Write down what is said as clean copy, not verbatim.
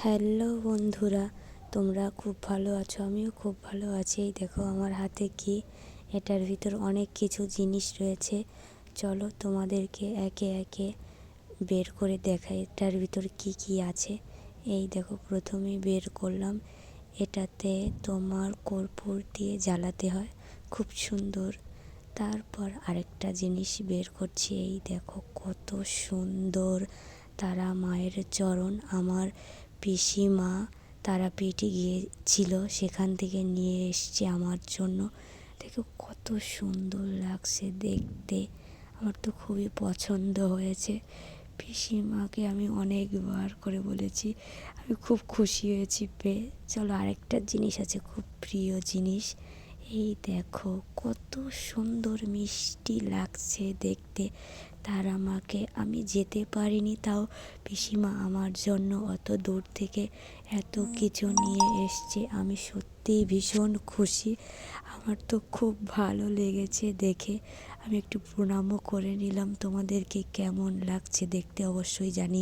Hello বন্ধুরা, তোমরা খুব ভালো আছো? আমিও খুব ভালো আছি। এই দেখো আমার হাতে কি, এটার ভিতর অনেক কিছু জিনিস রয়েছে। চলো তোমাদেরকে একে একে বের করে দেখাই এটার ভিতর কি কি আছে। এই দেখো, প্রথমেই বের করলাম, এটাতে তোমার কর্পূর দিয়ে জ্বালাতে হয়, খুব সুন্দর। তারপর আরেকটা জিনিস বের করছি, এই দেখো কত সুন্দর তারা মায়ের চরণ। আমার পিসিমা তারাপীঠে গিয়েছিল, সেখান থেকে নিয়ে এসছে আমার জন্য। দেখো কত সুন্দর লাগছে দেখতে, আমার তো খুবই পছন্দ হয়েছে। পিসিমাকে আমি অনেকবার করে বলেছি, আমি খুব খুশি হয়েছি পেয়ে। চলো আরেকটা জিনিস আছে, খুব প্রিয় জিনিস। এই দেখো কত সুন্দর মিষ্টি লাগছে দেখতে। তার আমাকে আমি যেতে পারিনি, তাও পিসিমা আমার জন্য অত দূর থেকে এত কিছু নিয়ে এসছে। আমি সত্যিই ভীষণ খুশি, আমার তো খুব ভালো লেগেছে দেখে। আমি একটু প্রণামও করে নিলাম। তোমাদেরকে কেমন লাগছে দেখতে অবশ্যই জানি।